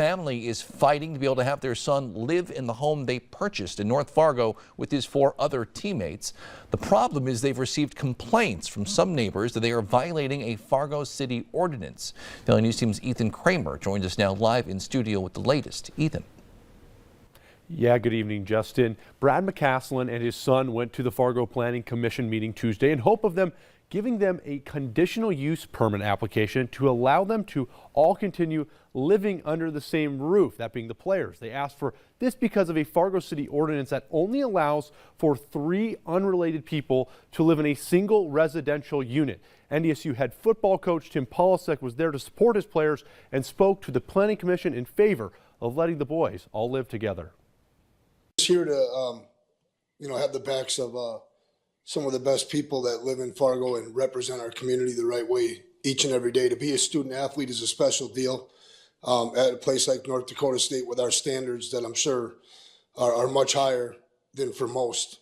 family is fighting to be able to have their son live in the home they purchased in North Fargo with his 4 other teammates. The problem is they've received complaints from some neighbors that they are violating a Fargo City ordinance. Daily News Team's Ethan Kramer joins us now live in studio with the latest. Ethan. Yeah, good evening, Justin. Brad McCaslin and his son went to the Fargo Planning Commission meeting Tuesday in hope of them giving them a conditional use permit application to allow them to all continue living under the same roof, that being the players. They asked for this because of a Fargo City ordinance that only allows for 3 unrelated people to live in a single residential unit. NDSU head football coach Tim Polasek was there to support his players and spoke to the Planning Commission in favor of letting the boys all live together. Here to have the backs of some of the best people that live in Fargo and represent our community the right way each and every day. To be a student athlete is a special deal at a place like North Dakota State with our standards that I'm sure are much higher than for most.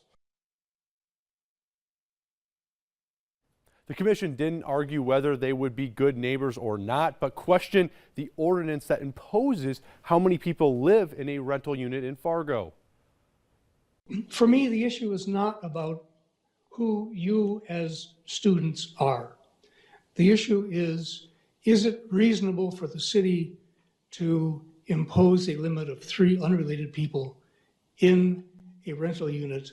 The commission didn't argue whether they would be good neighbors or not, but questioned the ordinance that imposes how many people live in a rental unit in Fargo. For me, the issue is not about who you as students are. The issue is it reasonable for the city to impose a limit of 3 unrelated people in a rental unit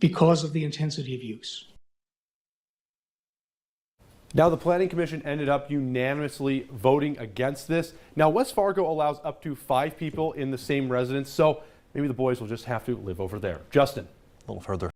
because of the intensity of use? Now, the Planning Commission ended up unanimously voting against this. Now, West Fargo allows up to 5 people in the same residence, so maybe the boys will just have to live over there. Justin. A little further.